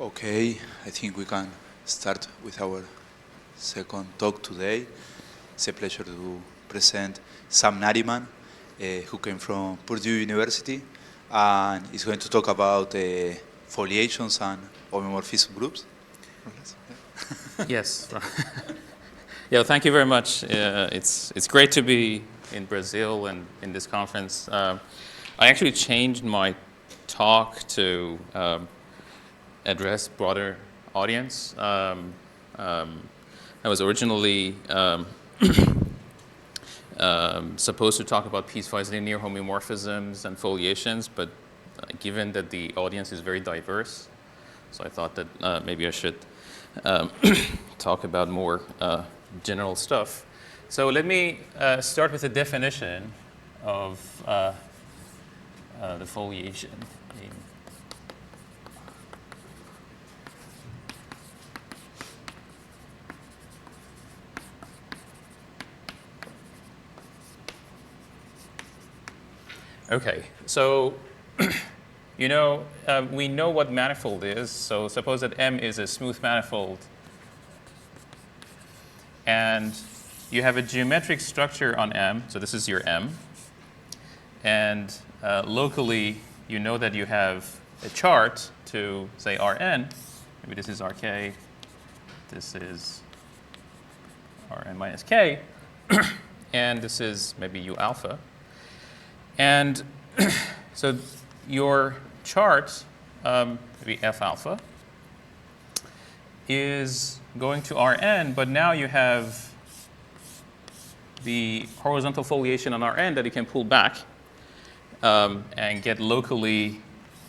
Okay, I think we can start with our second talk today. It's a pleasure to present Sam Nariman, who came from Purdue University, and is going to talk about foliations and homeomorphism groups. Yes. Yeah, thank you very much. It's great to be in Brazil and in this conference. I actually changed my talk to address broader audience. I was originally supposed to talk about piecewise linear homeomorphisms and foliations, but given that the audience is very diverse, so I thought that maybe I should talk about more general stuff. So let me start with a definition of the foliation. Okay, so we know what manifold is. So suppose that M is a smooth manifold, and you have a geometric structure on M. So this is your M, and locally you know that you have a chart to say Rn. Maybe this is Rk. This is Rn minus k, and this is maybe U alpha. And so your chart, maybe F alpha, is going to Rn, but now you have the horizontal foliation on Rn that you can pull back and get locally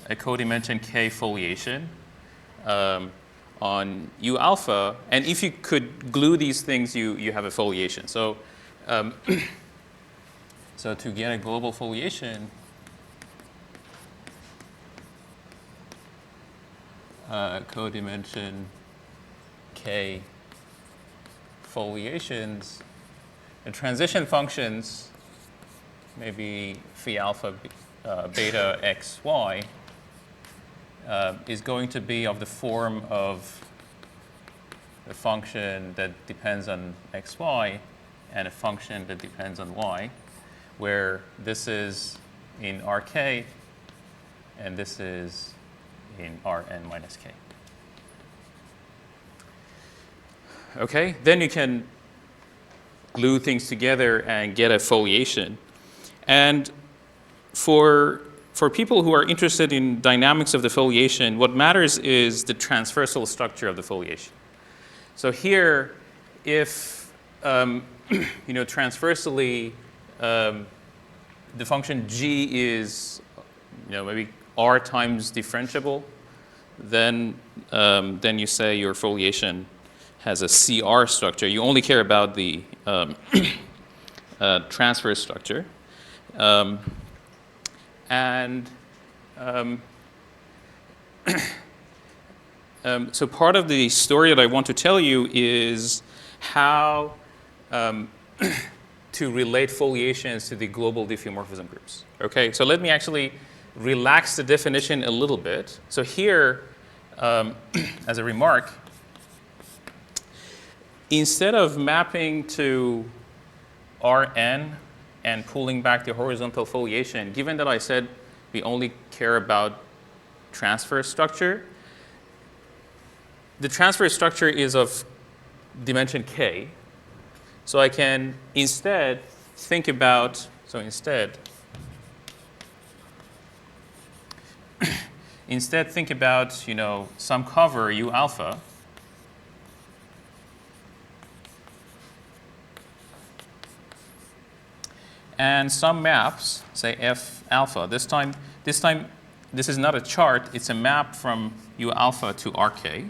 a codimension k foliation on U alpha. And if you could glue these things, you have a foliation. So so to get a global foliation, codimension k foliations, and transition functions, maybe phi alpha beta x y, is going to be of the form of a function that depends on x, y, and a function that depends on y, where this is in Rk and this is in Rn minus k. Okay, then you can glue things together and get a foliation. And for people who are interested in dynamics of the foliation, what matters is the transversal structure of the foliation. So here, if transversally the function g is maybe r times differentiable, then you say your foliation has a CR structure. You only care about the transverse structure. So part of the story that I want to tell you is how to relate foliations to the global diffeomorphism groups. Okay, so let me actually relax the definition a little bit. So here, as a remark, instead of mapping to Rn and pulling back the horizontal foliation, given that I said we only care about transverse structure, the transverse structure is of dimension k. So I can instead think about, instead think about, some cover U alpha, and some maps, say F alpha. This time, this is not a chart, it's a map from U alpha to Rk.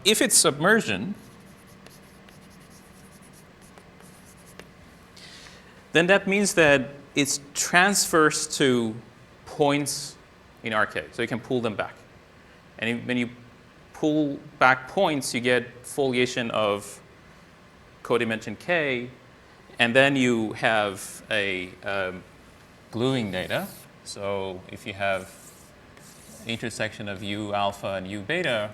If it's submersion, then that means that it's transverse to points in Rk. So you can pull them back. And when you pull back points, you get foliation of codimension k, and then you have a gluing data. So if you have intersection of u alpha and u beta,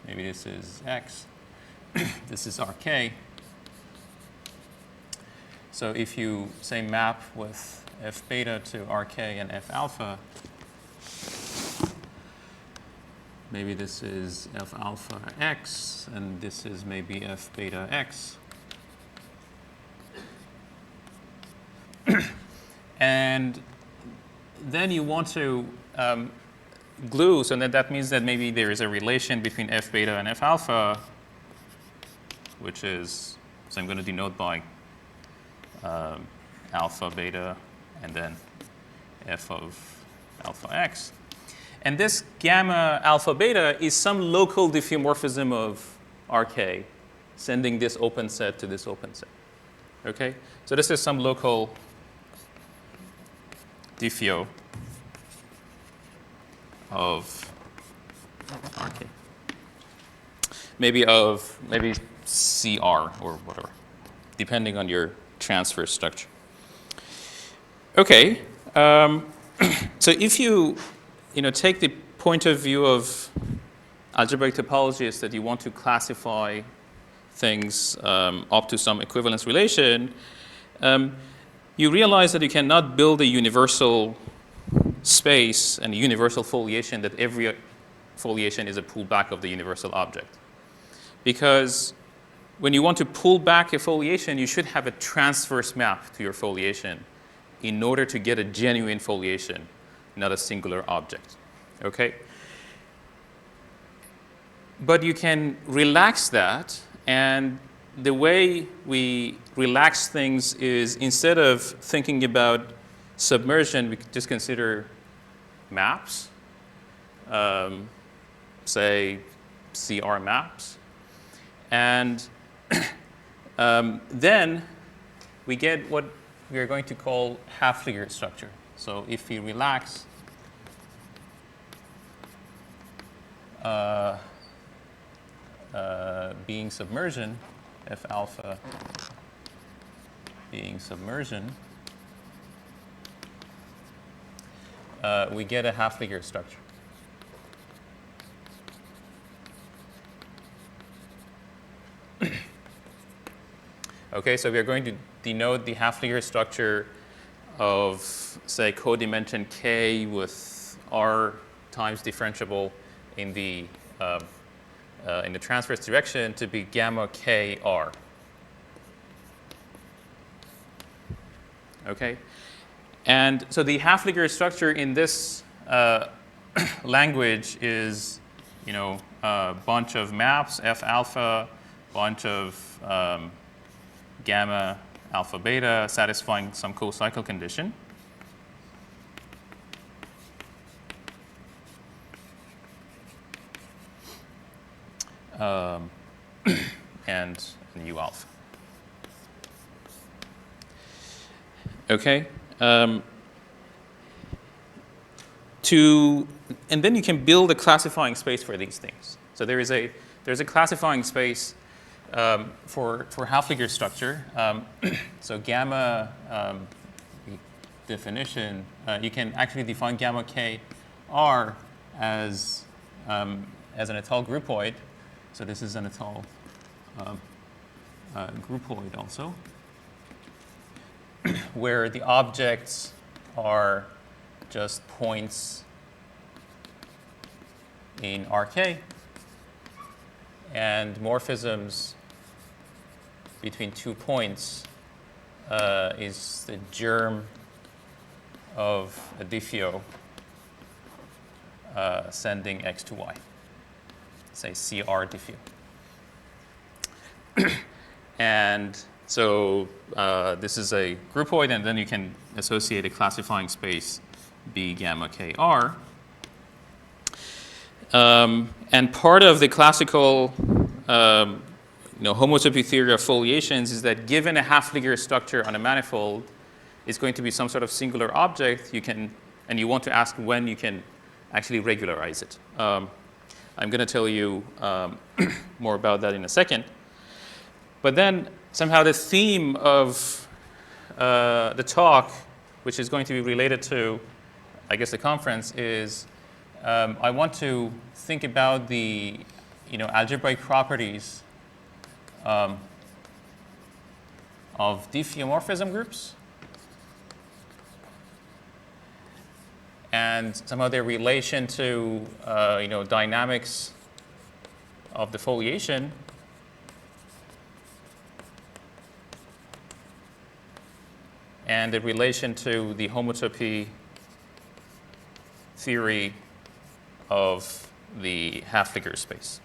maybe this is x, this is Rk. So if you, say, map with f beta to Rk and f alpha, maybe this is f alpha x, and this is maybe f beta x. And then you want to glue, so that means that maybe there is a relation between f beta and f alpha, which is, so I'm going to denote by alpha beta and then f of alpha x. And this gamma alpha beta is some local diffeomorphism of Rk, sending this open set to this open set. Okay? So this is some local diffeo of Rk. Maybe CR or whatever, depending on your transfer structure. Okay. So if you take the point of view of algebraic topology is that you want to classify things up to some equivalence relation, you realize that you cannot build a universal space and a universal foliation that every foliation is a pullback of the universal object. Because when you want to pull back a foliation, you should have a transverse map to your foliation in order to get a genuine foliation, not a singular object. Okay? But you can relax that, and the way we relax things is instead of thinking about submersion, we could just consider maps, say CR maps. And then we get what we are going to call Hafliger structure. So if we relax being submersion, F alpha being submersion, we get a Hafliger structure. Okay, so we are going to denote the Hafliger structure of, say, codimension k with r times differentiable in the transverse direction to be gamma k r. Okay, and so the Hafliger structure in this language is, a bunch of maps, f alpha, bunch of gamma alpha beta satisfying some co-cycle condition. And u alpha. Okay. And then you can build a classifying space for these things. So there's a classifying space for Hafliger structure. So gamma definition, you can actually define gamma k r as an étale groupoid. So this is an étale groupoid also, where the objects are just points in Rk, and morphisms between 2 points is the germ of a diffeo sending x to y, say CR diffeo. And so this is a groupoid, and then you can associate a classifying space B gamma k r. And part of the classical homotopy theory of foliations is that given a Hafliger structure on a manifold, it's going to be some sort of singular object. And you want to ask when you can actually regularize it. I'm going to tell you more about that in a second. But then somehow the theme of the talk, which is going to be related to, I guess, the conference, is I want to think about the algebraic properties of diffeomorphism groups and somehow their relation to dynamics of the foliation and the relation to the homotopy theory of the half-figure space.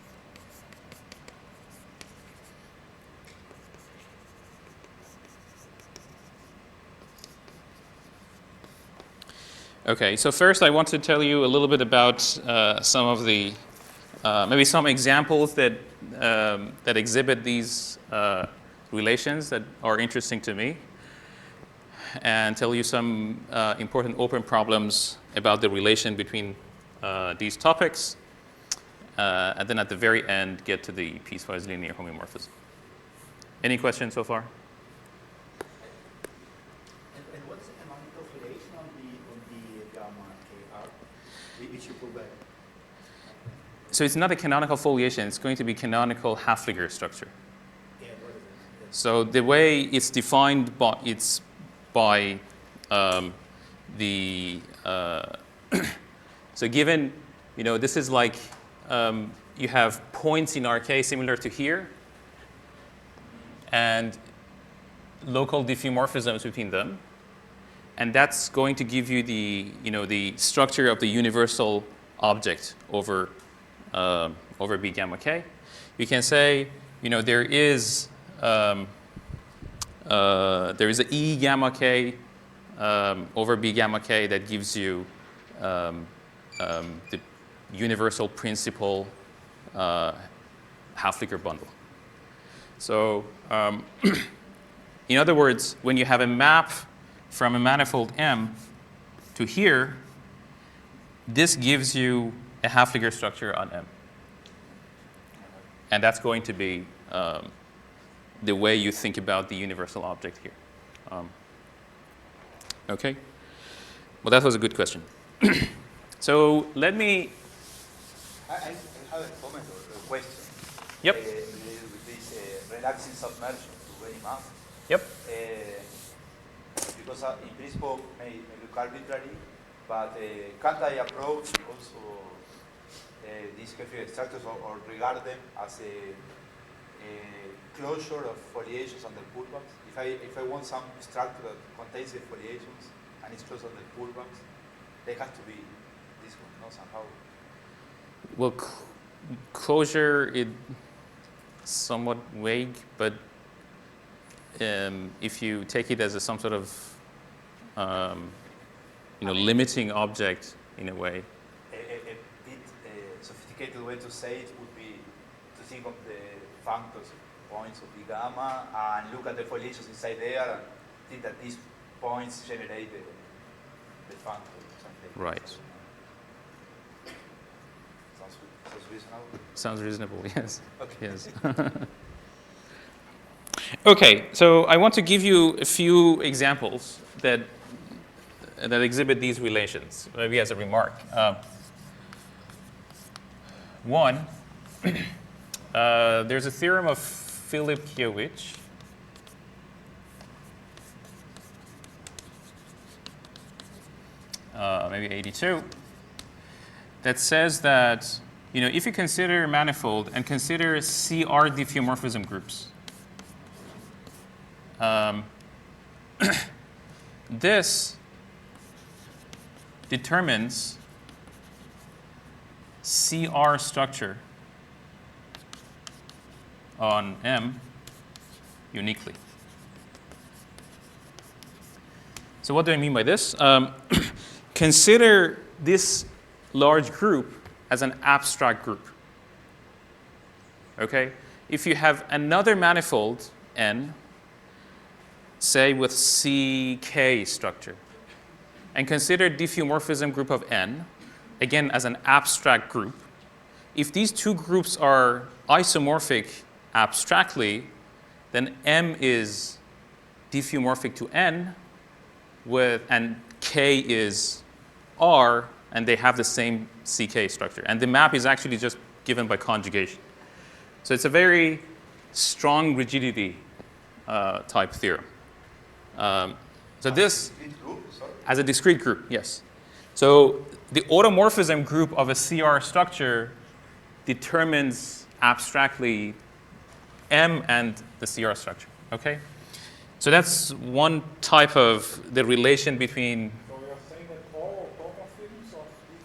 Okay, so first I want to tell you a little bit about some of the, maybe some examples that exhibit these relations that are interesting to me, and tell you some important open problems about the relation between these topics, and then at the very end get to the piecewise linear homeomorphism. Any questions so far? And what's the canonical relation on the gamma KR, which you pull back? So it's not a canonical foliation, it's going to be canonical half-figure structure. Yeah, what is it? Yes. So the way it's defined by the so given this is like you have points in RK similar to here and local diffeomorphisms between them, and that's going to give you the the structure of the universal object over B gamma k. You can say there is an E gamma k over B gamma k that gives you the universal principal half-figure bundle. So in other words, when you have a map from a manifold M to here, this gives you a half-figure structure on M. And that's going to be the way you think about the universal object here. Okay? Well, that was a good question. So let me... I have a comment or a question. Yep. Related with this relaxing submersion to any map. Yep. Because in principle may look arbitrary, but can't I approach also these K-figure structures or regard them as a closure of foliations under pullbacks? If I want some structure that contains the foliations and it's closed under pullbacks, they have to be this one, no, somehow. Well, closure is somewhat vague, but if you take it as some sort of limiting object in a way. A bit sophisticated way to say it would be to think of the functors points of the gamma and look at the foliations inside there and think that these points generate the functor or something. Right. Sounds reasonable? Sounds reasonable, yes. Okay. Yes. Okay, so I want to give you a few examples that exhibit these relations, maybe as a remark. One, there's a theorem of Filip-Kiewicz maybe 82, that says that if you consider manifold and consider CR diffeomorphism groups, this determines CR structure on M uniquely. So what do I mean by this? Consider this large group as an abstract group. Okay? If you have another manifold N, say with CK structure, and consider diffeomorphism group of N, again as an abstract group, if these two groups are isomorphic abstractly, then M is diffeomorphic to N, and K is R, and they have the same CK structure. And the map is actually just given by conjugation. So it's a very strong rigidity type theorem. So this, as a discrete group, yes. So the automorphism group of a CR structure determines abstractly M and the CR structure, okay? So that's one type of the relation between. So you're saying that all automorphisms of this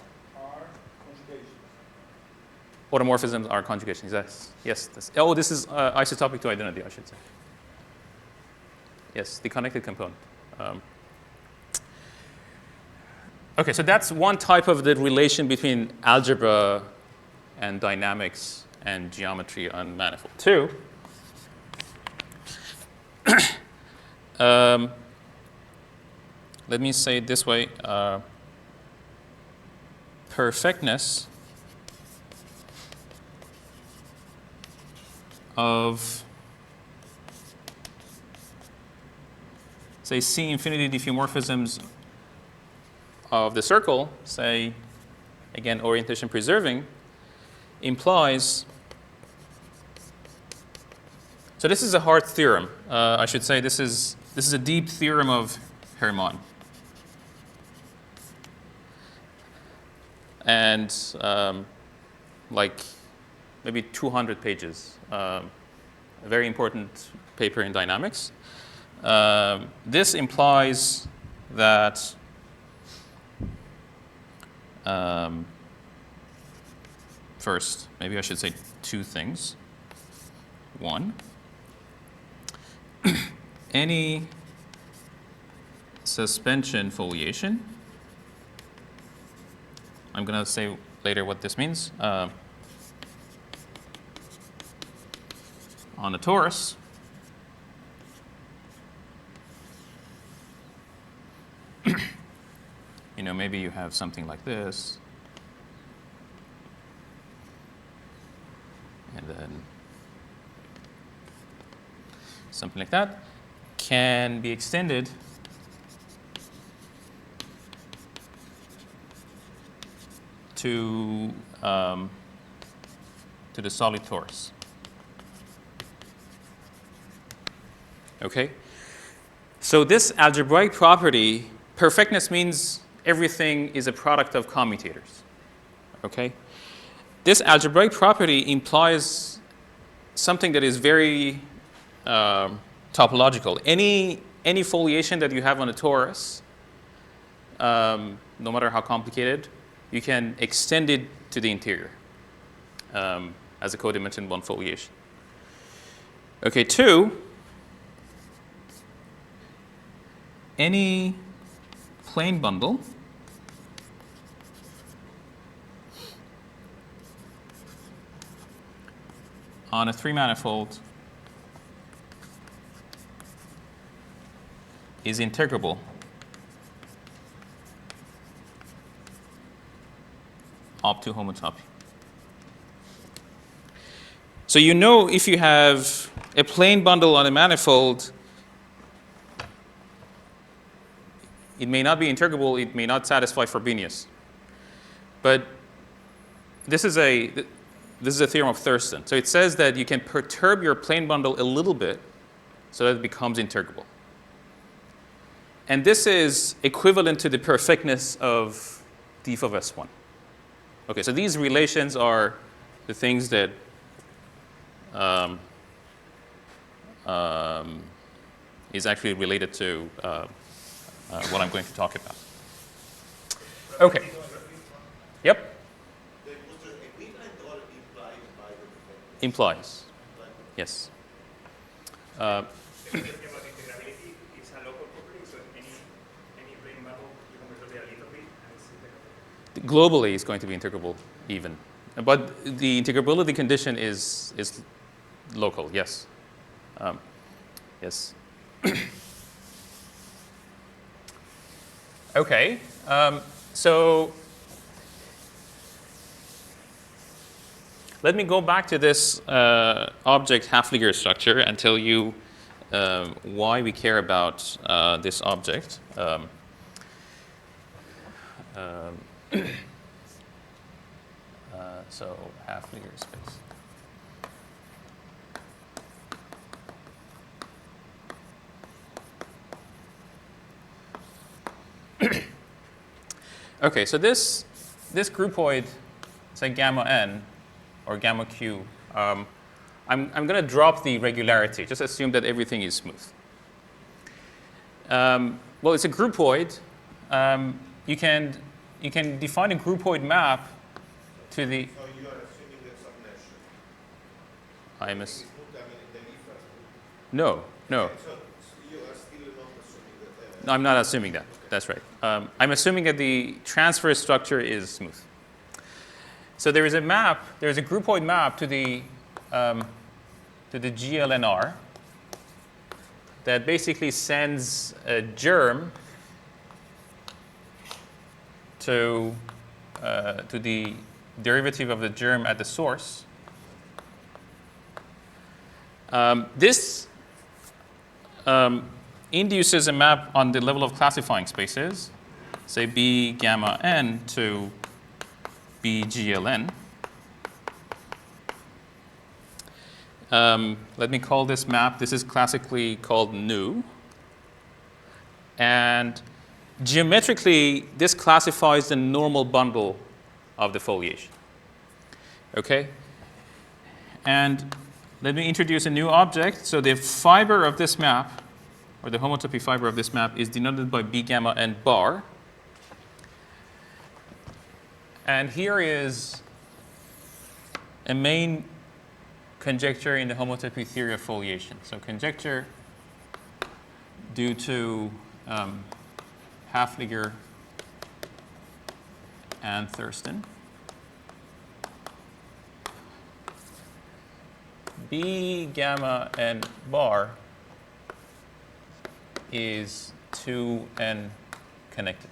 are conjugations? Automorphisms are conjugations, yes. Yes. This is isotopic to identity, I should say. Yes, the connected component. Okay, so that's one type of the relation between algebra and dynamics and geometry on manifold. Two, let me say it this way, perfectness of, say, C infinity diffeomorphisms of the circle, say, again, orientation preserving, implies, so this is a hard theorem. I should say this is a deep theorem of Hermann. And like maybe 200 pages, a very important paper in dynamics. This implies that first, maybe I should say two things. One, any suspension foliation, I'm going to say later what this means, on a torus you know, maybe you have something like this, and then something like that can be extended to the solid torus. Okay? So this algebraic property, perfectness means everything is a product of commutators. Okay? This algebraic property implies something that is very topological. Any foliation that you have on a torus, no matter how complicated, you can extend it to the interior as a codimension one foliation. Okay, two, any plane bundle on a three-manifold is integrable up to homotopy. So you know if you have a plane bundle on a manifold, it may not be integrable, it may not satisfy Frobenius. But this is a theorem of Thurston. So it says that you can perturb your plane bundle a little bit so that it becomes integrable. And this is equivalent to the perfectness of def of S1. Okay, so these relations are the things that is actually related to what I'm going to talk about. Okay. Yep. Implies. Yes. Integrability is a local property, so any plane bundle you can control the litopy and it's integrable. Globally, it's going to be integrable even, but the integrability condition is local. Yes. Yes. Okay. So let me go back to this object Hafliger structure and tell you why we care about this object. So Hafliger space. Okay, so this groupoid, say gamma n or gamma q, I'm going to drop the regularity. Just assume that everything is smooth. Well, it's a groupoid. You can define a groupoid map to the. So you are assuming that submesh. I'm It's smooth, I mean, in the Lie-Frac. no. So you are still not assuming that. No, I'm not assuming that. That's right. I'm assuming that the transfer structure is smooth. So there is a map. There is a groupoid map to the GLNR that basically sends a germ to the derivative of the germ at the source. This induces a map on the level of classifying spaces, say B gamma n to B GLN. Let me call this map, this is classically called nu. And geometrically, this classifies the normal bundle of the foliation. Okay? And let me introduce a new object. So the fiber of this map, or the homotopy fiber of this map, is denoted by B gamma n bar. And here is a main conjecture in the homotopy theory of foliation. So conjecture due to Hafliger and Thurston. B gamma n bar is 2n connected.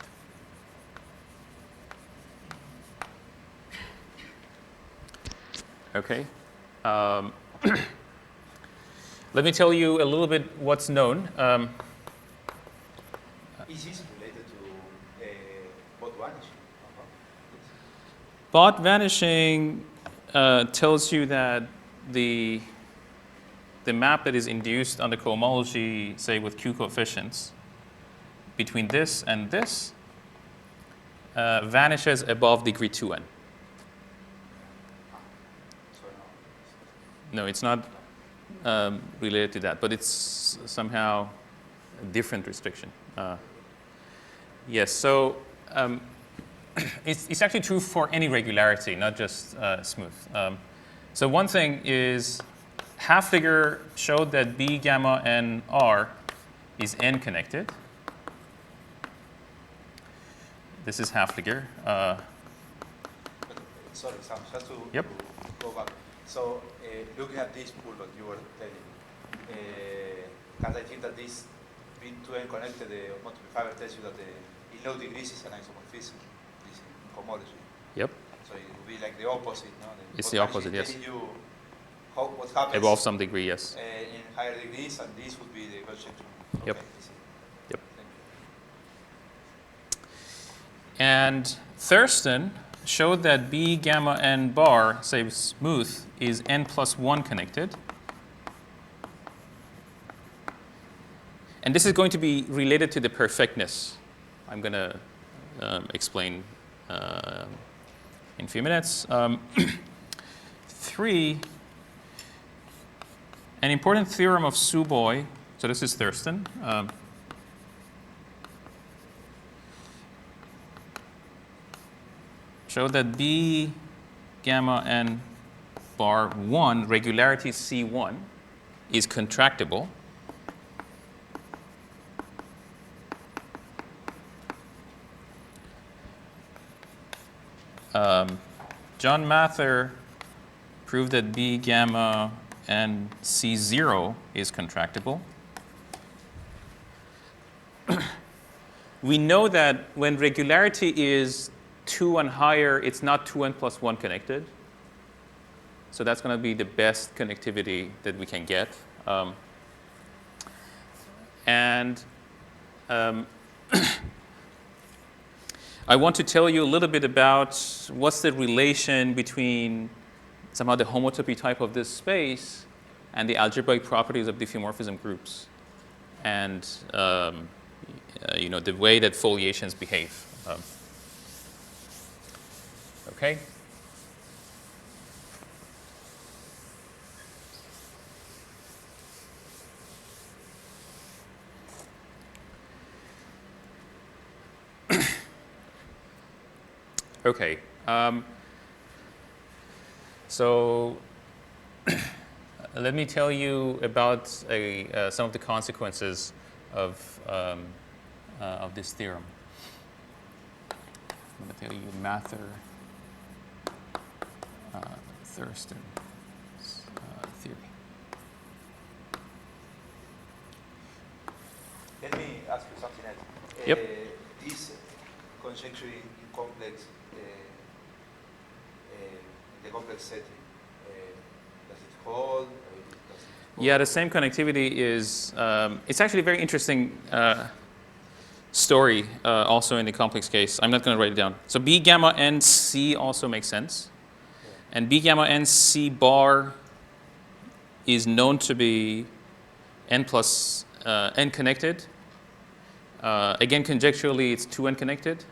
Okay. Let me tell you a little bit what's known. Is this related to bot vanishing? Bot vanishing tells you that the map that is induced on the cohomology, say with Q coefficients, between this and this, vanishes above degree 2n. No, it's not related to that, but it's somehow a different restriction. Yes, so it's actually true for any regularity, not just smooth. So one thing is Hafliger showed that B gamma n R is n connected. This is Hafliger. Sorry, Sam, just to Yep. go back. So looking at this pool that you were telling, can I think that this B2N connected, the homotopy fiber tells you that in low degrees is an isomorphism, this homology. Yep. So it would be like the opposite, no? It's bot the opposite, vanishing yes. telling you what happens Above some degree, yes. in higher degrees, and this would be the conjecture. Yep. Okay, I see. Yep. Thank you. And Thurston showed that B gamma n bar, say smooth, is n plus 1 connected. And this is going to be related to the perfectness. I'm going to explain in a few minutes. 3, an important theorem of Suboy, so this is Thurston. Showed that B gamma n bar 1, regularity C1, is contractible. John Mather proved that B gamma and C0 is contractible. We know that when regularity is 2 and higher, it's not 2n plus 1 connected. So that's going to be the best connectivity that we can get. I want to tell you a little bit about what's the relation between somehow the homotopy type of this space and the algebraic properties of diffeomorphism groups, and the way that foliations behave. Okay. Okay. So let me tell you about some of the consequences of this theorem. I'm going to tell you Mather, Thurston theory. Let me ask you something else. Yep. This conjecture in complex, the complex setting, does it hold? Yeah, the same connectivity is, it's actually a very interesting story also in the complex case. I'm not going to write it down. So B gamma n C also makes sense. And B gamma n C bar is known to be n plus n connected. Again, conjecturally, it's 2n connected.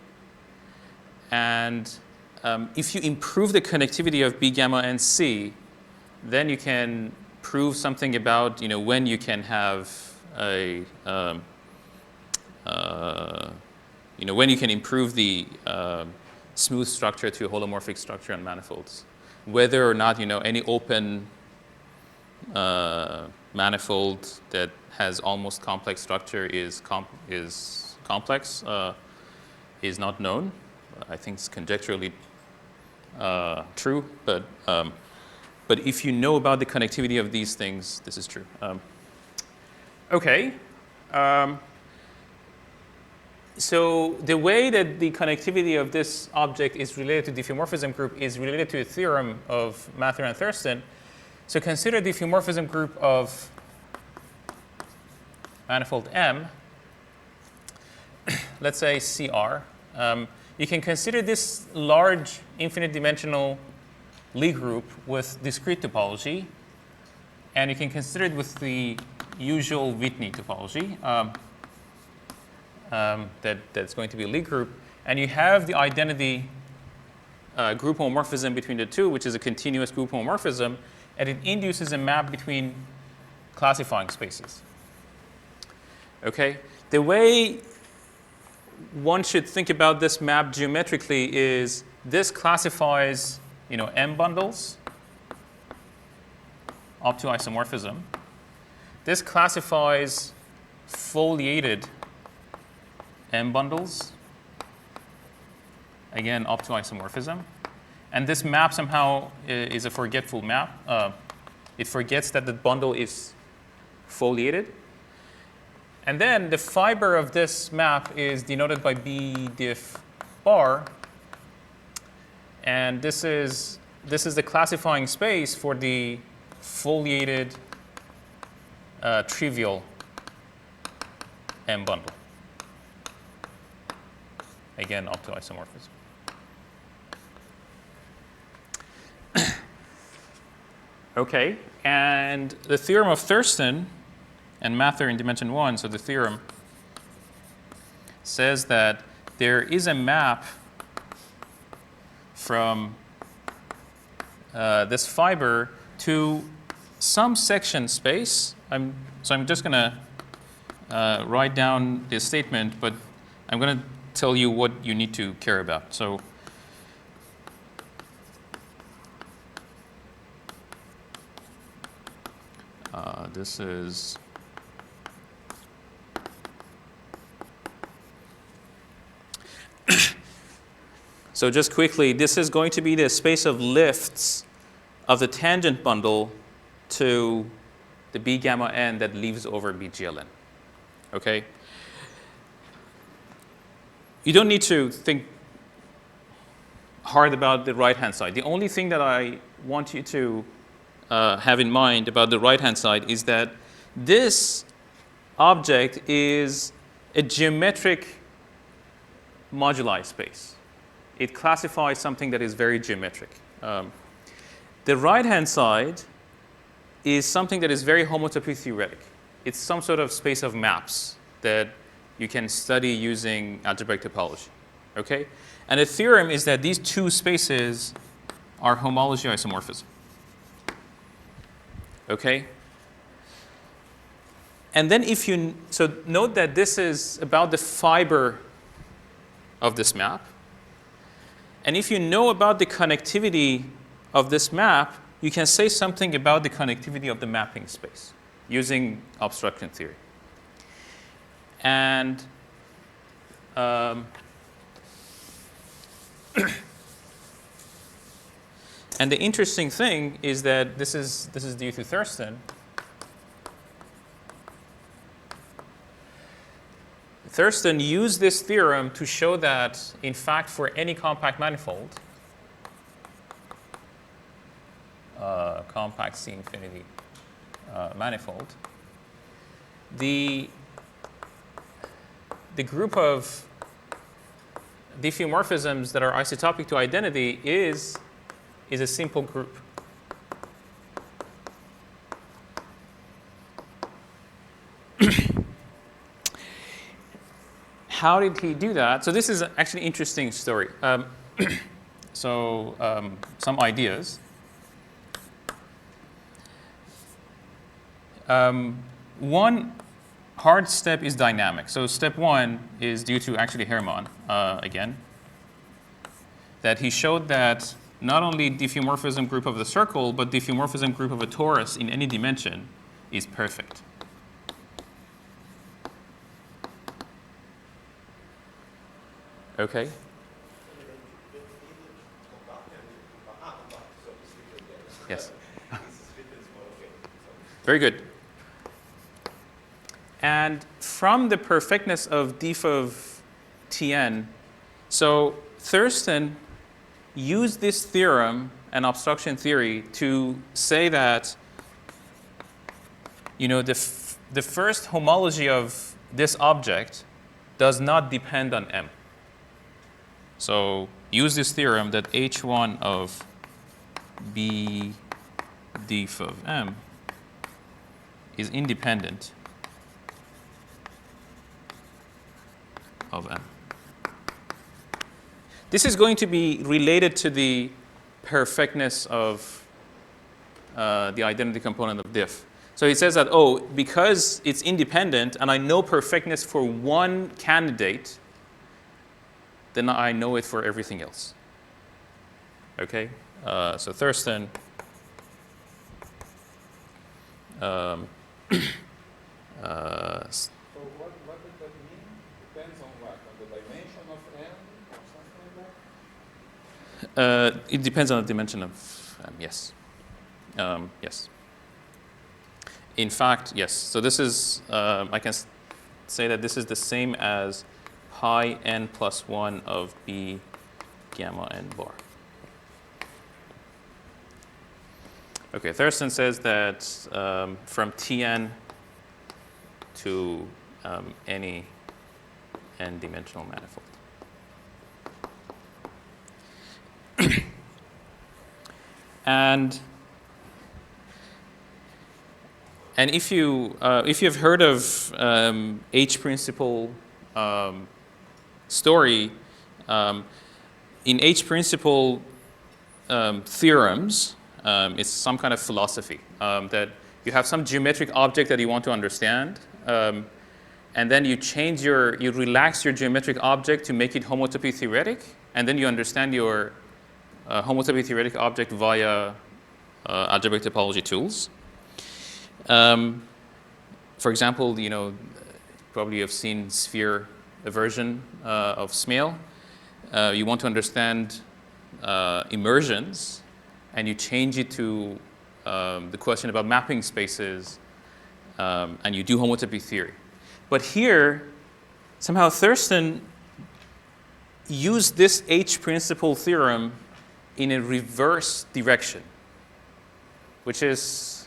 And if you improve the connectivity of B gamma n C, then you can prove something about when you can have a when you can improve the smooth structure to a holomorphic structure on manifolds, whether or not any open manifold that has almost complex structure is complex is not known. I think it's conjecturally true, but if you know about the connectivity of these things, this is true. Okay. So the way that the connectivity of this object is related to diffeomorphism group is related to a theorem of Mather and Thurston. So consider diffeomorphism group of manifold M, let's say CR. You can consider this large infinite dimensional Lie group with discrete topology, and you can consider it with the usual Whitney topology that's going to be a Lie group, and you have the identity group homomorphism between the two, which is a continuous group homomorphism, and it induces a map between classifying spaces. Okay, the way one should think about this map geometrically is this classifies M bundles up to isomorphism. This classifies foliated M bundles, again up to isomorphism. And this map somehow is a forgetful map. It forgets that the bundle is foliated. And then the fiber of this map is denoted by B diff bar. And this is the classifying space for the foliated trivial M bundle. Again, up to isomorphism. Okay, and the theorem of Thurston and Mather in dimension 1, so the theorem says that there is a map from this fiber to some section space. So I'm just going to write down this statement, but I'm going to tell you what you need to care about. So this is so just quickly, this is going to be the space of lifts of the tangent bundle to the B gamma n that leaves over BGLN. Okay? You don't need to think hard about the right-hand side. The only thing that I want you to have in mind about the right-hand side is that this object is a geometric moduli space. It classifies something that is very geometric. The right-hand side is something that is very homotopy theoretic. It's some sort of space of maps that you can study using algebraic topology. Okay? And the theorem is that these two spaces are homology isomorphism. Okay? And then so note that this is about the fiber of this map. And if you know about the connectivity of this map, you can say something about the connectivity of the mapping space using obstruction theory. And and the interesting thing is that this is due to Thurston. Thurston used this theorem to show that, in fact, for any compact manifold, compact C infinity manifold, the group of diffeomorphisms that are isotopic to identity is a simple group. How did he do that? So this is actually an interesting story. Some ideas. One hard step is dynamic. So step one is due to actually Hermann, again, that he showed that not only diffeomorphism group of the circle, but diffeomorphism group of a torus in any dimension is perfect. Okay? Yes. Very good. And from the perfectness of diff of Tn, so Thurston used this theorem and obstruction theory to say that, the first homology of this object does not depend on M. So use this theorem that H1 of B diff of M is independent of M. This is going to be related to the perfectness of the identity component of diff. So he says that, because it's independent and I know perfectness for one candidate, then I know it for everything else. Okay? So Thurston So what does that mean? Depends on what? On the dimension of M or something like that? It depends on the dimension of yes. Yes. In fact, yes. So this is, I can say that this is the same as pi n plus 1 of B gamma n bar. Okay, Thurston says that from Tn to any n-dimensional manifold. And if you have heard of H principle story, in H principle theorems, it's some kind of philosophy that you have some geometric object that you want to understand, and then you relax your geometric object to make it homotopy theoretic, and then you understand your homotopy theoretic object via algebraic topology tools. For example, probably you've seen sphere aversion of Smale. You want to understand immersions, and you change it to the question about mapping spaces, and you do homotopy theory. But here, somehow Thurston used this H principle theorem in a reverse direction. which is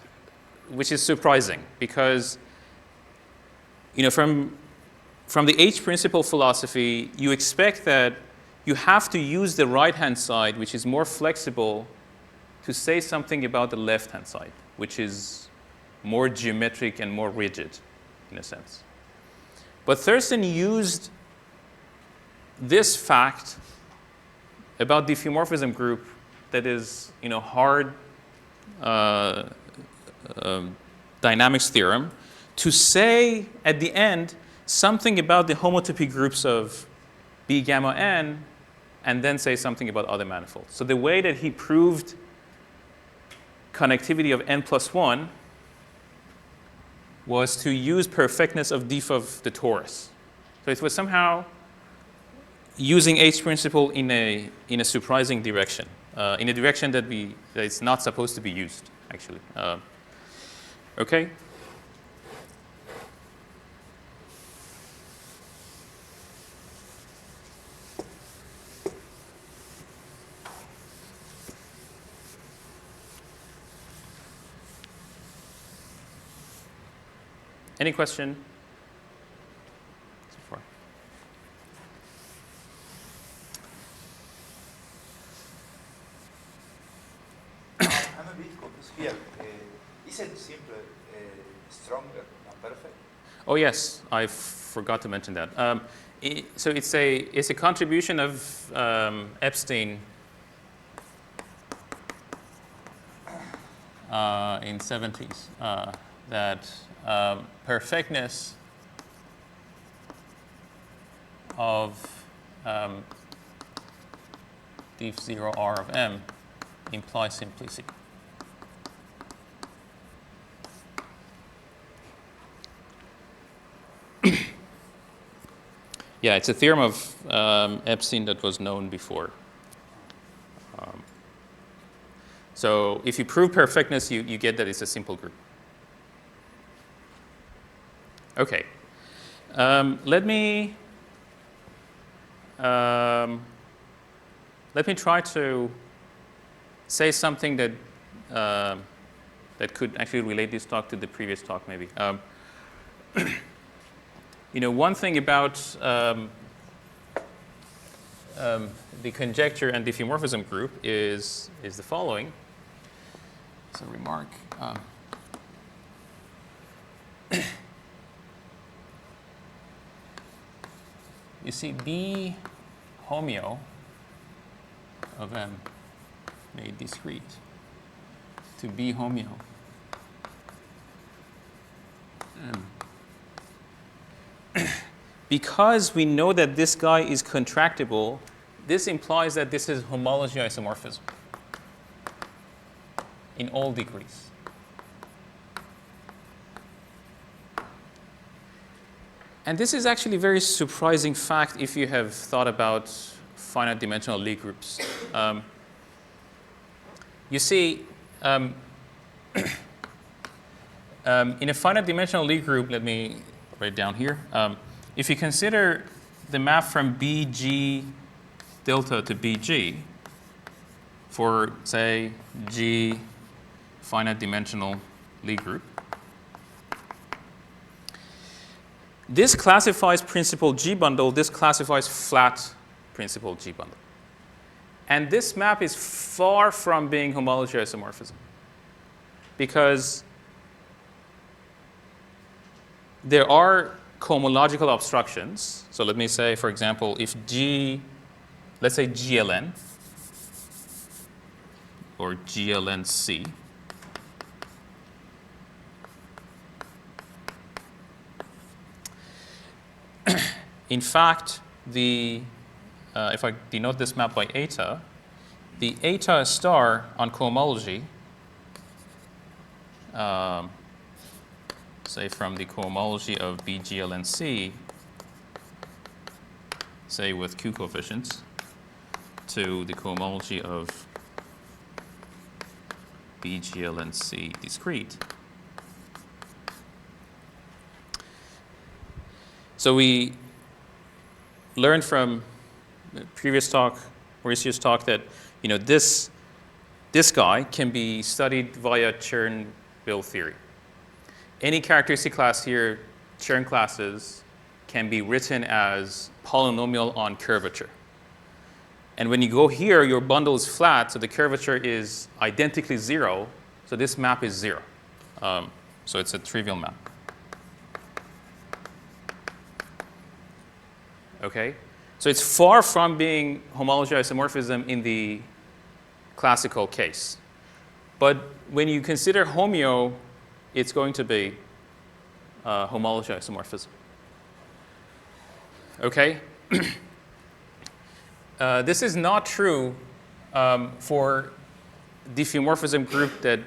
surprising because, from the H principle philosophy, you expect that you have to use the right-hand side, which is more flexible, to say something about the left-hand side, which is more geometric and more rigid, in a sense. But Thurston used this fact about diffeomorphism group that is, hard dynamics theorem to say at the end something about the homotopy groups of B gamma n, and then say something about other manifolds. So the way that he proved connectivity of n+1 was to use perfectness of diff of the torus. So it was somehow using H principle in a surprising direction, in a direction that it's not supposed to be used, actually. Okay? Any question so far? I'm a bit confused here. Is it simpler, stronger than perfect? Oh yes, I forgot to mention that. So it's a contribution of Epstein in 70s that perfectness of diff 0 R of M implies simplicity. Yeah, it's a theorem of Epstein that was known before. So if you prove perfectness, you get that it's a simple group. Okay. Let me try to say something that that could actually relate this talk to the previous talk, maybe. One thing about the conjecture and diffeomorphism group is the following. It's a remark. You see, B homeo of M made discrete to B homeo M. Because we know that this guy is contractible, this implies that this is homology isomorphism in all degrees. And this is actually a very surprising fact if you have thought about finite dimensional Lie groups. You see, in a finite dimensional Lie group, let me write down here. If you consider the map from BG delta to BG for, say, G finite dimensional Lie group, this classifies principal G bundle, this classifies flat principal G bundle. And this map is far from being homology isomorphism because there are cohomological obstructions. So let me say, for example, if G, let's say GLN or GLNC, in fact, if I denote this map by eta, the eta star on cohomology, say from the cohomology of BGLNC, say with Q coefficients, to the cohomology of BGLNC discrete. So we learned from the previous talk, Mauricio's talk, that this this guy can be studied via Chern-Bill theory. Any characteristic class here, Chern classes, can be written as polynomial on curvature. And when you go here, your bundle is flat, so the curvature is identically 0, so this map is 0. So it's a trivial map. Okay? So it's far from being homology isomorphism in the classical case. But when you consider homeo, it's going to be homology isomorphism. Okay? This is not true for diffeomorphism group that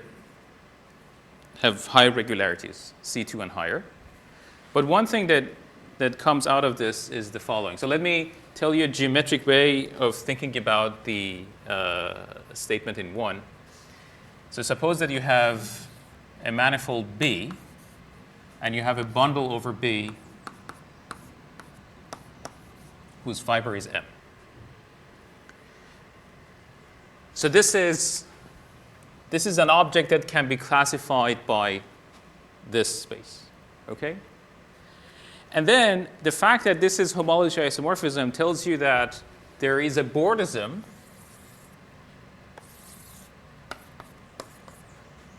have high regularities, C2 and higher. But one thing that comes out of this is the following. So let me tell you a geometric way of thinking about the statement in 1. So suppose that you have a manifold B, and you have a bundle over B whose fiber is M. So this is an object that can be classified by this space, okay? And then the fact that this is homology isomorphism tells you that there is a Bordism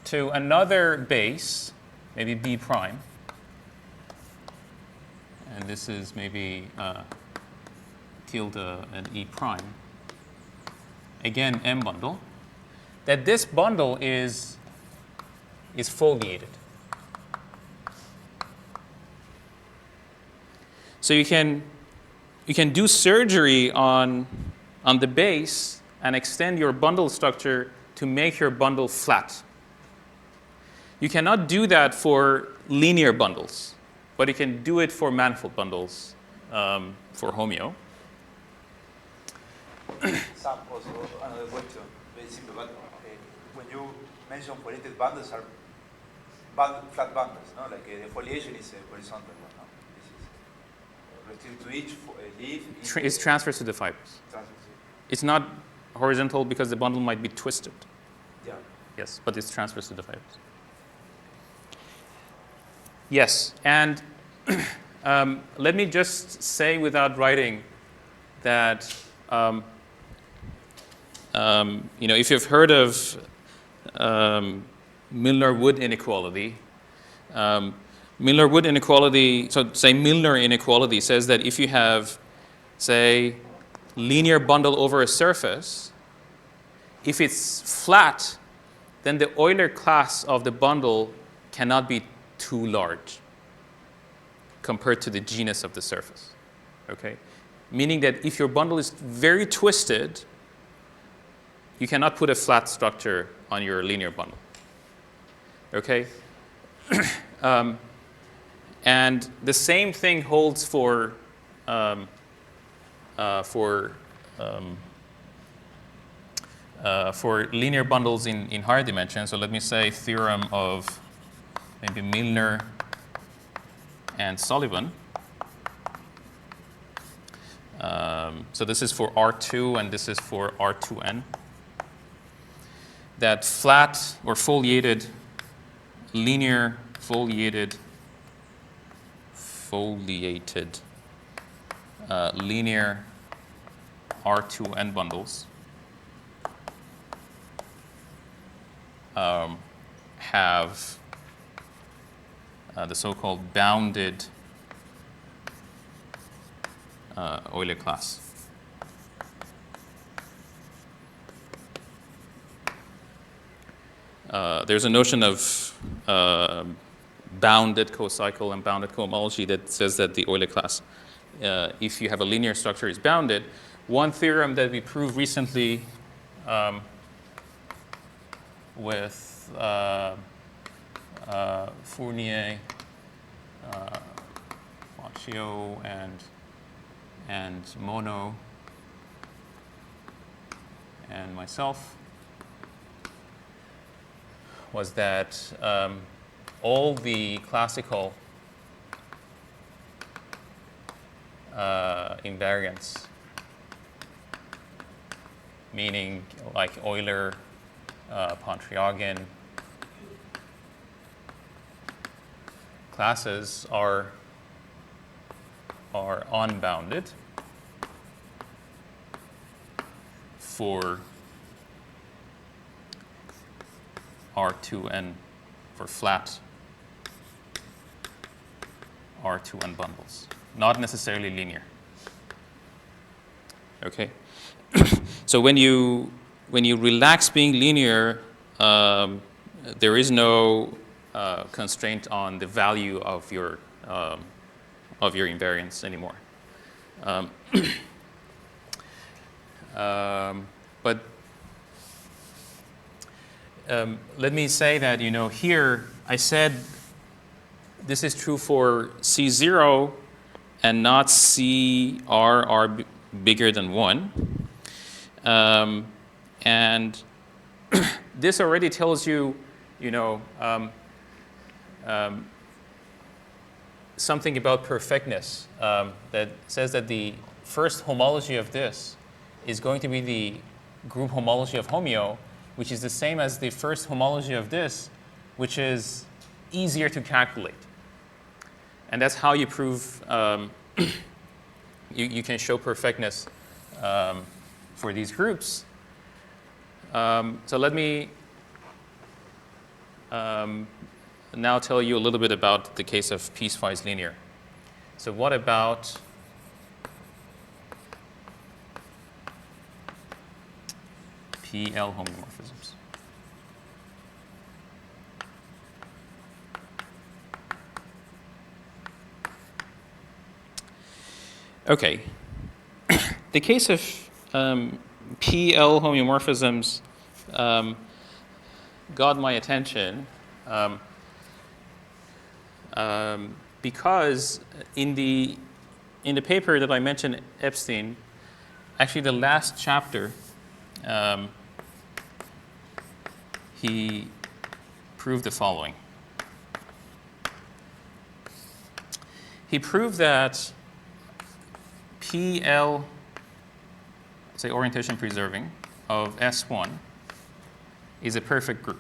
to another base, maybe B prime, and this is maybe tilde and E prime, again M bundle, that this bundle is foliated. So you can do surgery on the base and extend your bundle structure to make your bundle flat. You cannot do that for linear bundles, but you can do it for manifold bundles for homeo. Sam, also another question, very simple, but when you mention foliated bundles are flat bundles, no? Like the foliation is a horizontal one, no? This is to each leaf. It's transfers to the fibers. It's not horizontal because the bundle might be twisted. Yeah. Yes, but it's transfers to the fibers. Yes, and let me just say without writing that if you've heard of Milnor-Wood inequality, Milnor-Wood inequality, so say Milnor inequality says that if you have, say, linear bundle over a surface, if it's flat, then the Euler class of the bundle cannot be too large compared to the genus of the surface, okay? Meaning that if your bundle is very twisted, you cannot put a flat structure on your linear bundle, okay? And the same thing holds for linear bundles in higher dimensions. So let me say theorem of maybe Milnor and Sullivan. So this is for R2 and this is for R2n. That flat or foliated, linear foliated linear R2n bundles have the so-called bounded Euler class. There's a notion of bounded co-cycle and bounded cohomology that says that the Euler class, if you have a linear structure, is bounded. One theorem that we proved recently with Fournier, Faccio, and Mono, and myself, was that all the classical invariants, meaning like Euler Pontryagin classes are unbounded for R2n, for flat R2n bundles, not necessarily linear. Okay, so when you relax being linear, there is no constraint on the value of your invariance anymore. But let me say that, here I said this is true for C0 and not CR bigger than 1. And this already tells you, something about perfectness, that says that the first homology of this is going to be the group homology of homeo, which is the same as the first homology of this, which is easier to calculate. And that's how you prove, you can show perfectness for these groups. So let me now tell you a little bit about the case of piecewise linear. So what about PL homeomorphisms? Okay, the case of PL homeomorphisms got my attention because in the paper that I mentioned, Epstein, actually the last chapter, he proved the following. He proved that PL, say orientation preserving, of S1 is a perfect group.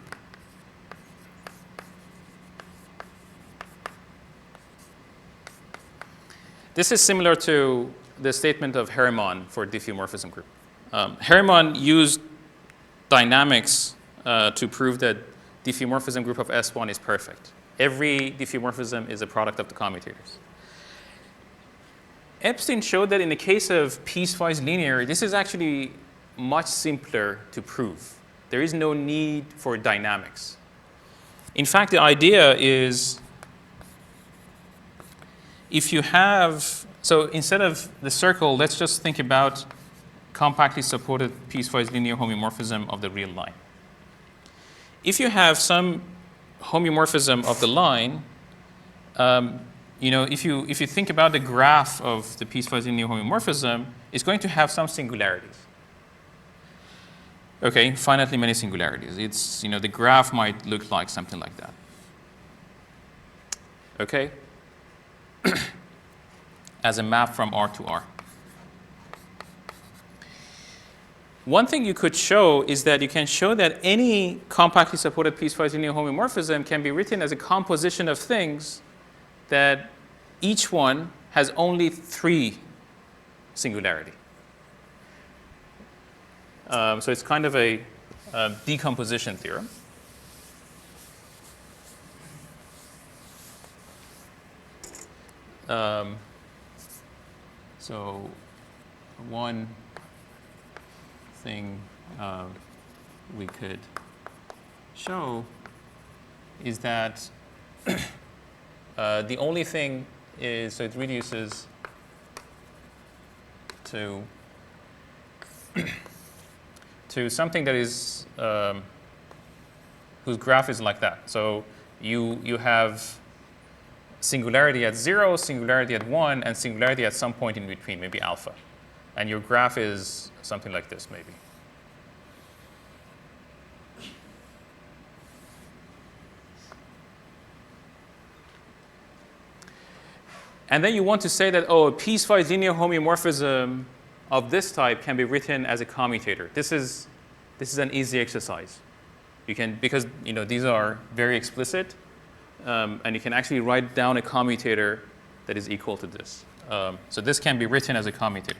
This is similar to the statement of Harriman for diffeomorphism group. Harriman used dynamics to prove that diffeomorphism group of S1 is perfect. Every diffeomorphism is a product of the commutators. Epstein showed that in the case of piecewise linear, this is actually much simpler to prove. There is no need for dynamics. In fact, the idea is if you have, so instead of the circle, let's just think about compactly supported piecewise linear homeomorphism of the real line. If you have some homeomorphism of the line, if you think about the graph of the piecewise linear homeomorphism, it's going to have some singularities. Okay, finitely many singularities. It's, the graph might look like something like that. Okay? As a map from R to R. One thing you could show is that you can show that any compactly supported piecewise linear homeomorphism can be written as a composition of things that each one has only 3 singularity. So it's kind of a decomposition theorem. So one thing we could show is that the only thing is, so it reduces to something that is, whose graph is like that. So you have singularity at 0, singularity at 1, and singularity at some point in between, maybe alpha. And your graph is something like this, maybe. And then you want to say that, a piecewise linear homeomorphism of this type can be written as a commutator. This is an easy exercise. You can, because these are very explicit, and you can actually write down a commutator that is equal to this. So this can be written as a commutator.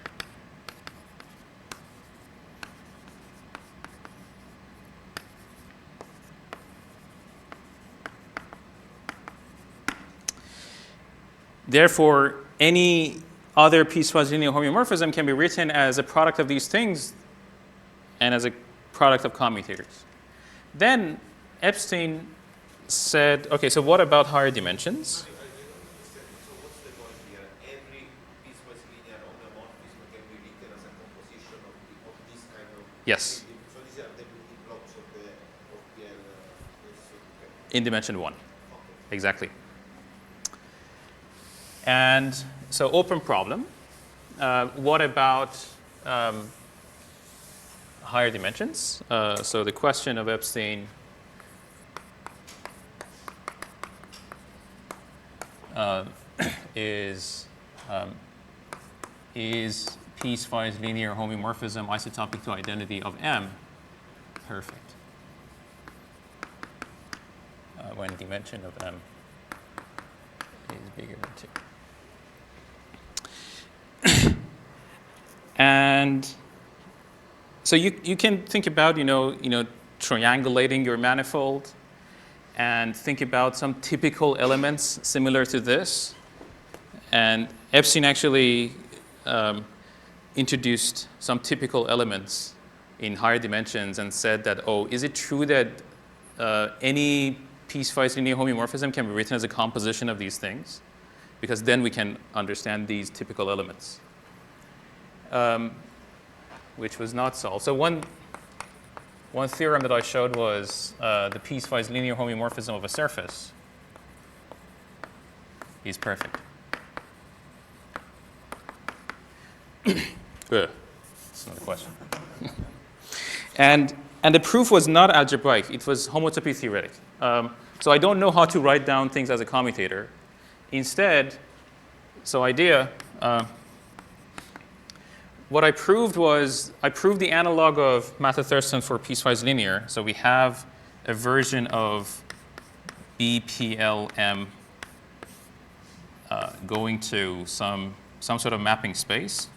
Therefore, any other piecewise linear homeomorphism can be written as a product of these things and as a product of commutators. Then Epstein said, okay, so what about higher dimensions? I don't understand. So what's the point here? Every piecewise linear homeomorphism can be written as a composition of this kind of. Yes, So these are the building blocks of PL. in dimension 1. Okay. Exactly. And so open problem. What about higher dimensions? So the question of Epstein is piecewise linear homeomorphism isotopic to identity of M perfect when dimension of M is bigger than 2. And so you can think about triangulating your manifold and think about some typical elements similar to this. And Epstein actually introduced some typical elements in higher dimensions and said that, oh, is it true that any piecewise linear homeomorphism can be written as a composition of these things? Because then we can understand these typical elements, which was not solved. So one theorem that I showed was the piecewise linear homeomorphism of a surface is perfect. Good. That's not a question. And the proof was not algebraic. It was homotopy theoretic. So I don't know how to write down things as a commutator. Instead, what I proved was I proved the analog of Mather-Thurston for piecewise linear. So we have a version of BPLM going to some sort of mapping space.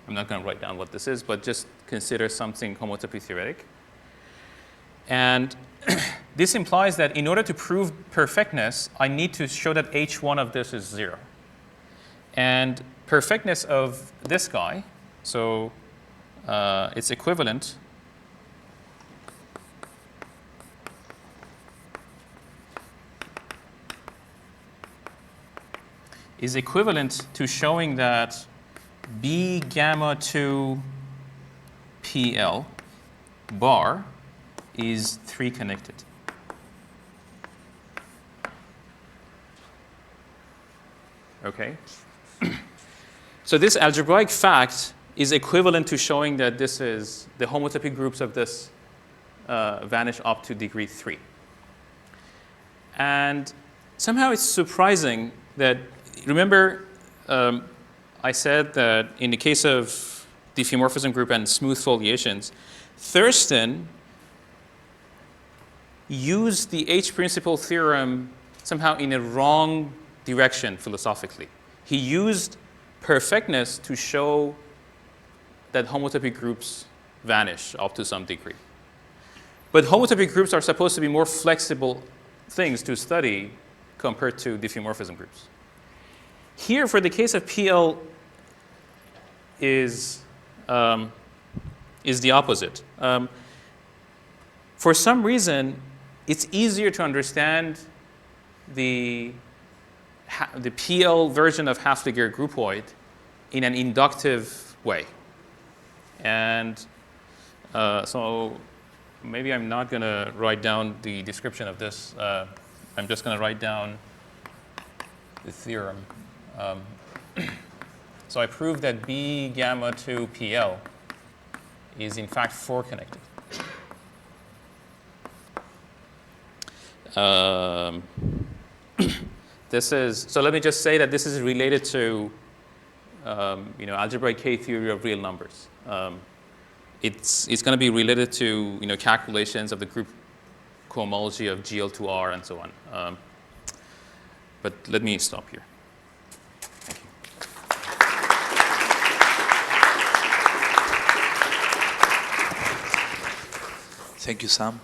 I'm not going to write down what this is, but just consider something homotopy theoretic. And this implies that in order to prove perfectness, I need to show that H1 of this is 0. And perfectness of this guy, so its equivalent is equivalent to showing that B gamma 2 PL bar is 3 connected. Okay? So this algebraic fact is equivalent to showing that this is the homotopy groups of this vanish up to degree 3. And somehow it's surprising that, remember, I said that in the case of diffeomorphism group and smooth foliations, Thurston used the H-principle theorem somehow in a wrong direction philosophically. He used perfectness to show that homotopy groups vanish up to some degree. But homotopy groups are supposed to be more flexible things to study compared to diffeomorphism groups. Here, for the case of PL, is the opposite. For some reason, it's easier to understand the PL version of Haflinger groupoid in an inductive way. And so maybe I'm not going to write down the description of this. I'm just going to write down the theorem. So I proved that B gamma 2 PL is in fact 4 connected. This is, so let me just say that this is related to algebraic K-theory of real numbers. It's going to be related to calculations of the group cohomology of GL2R and so on. But let me stop here. Thank you, Sam.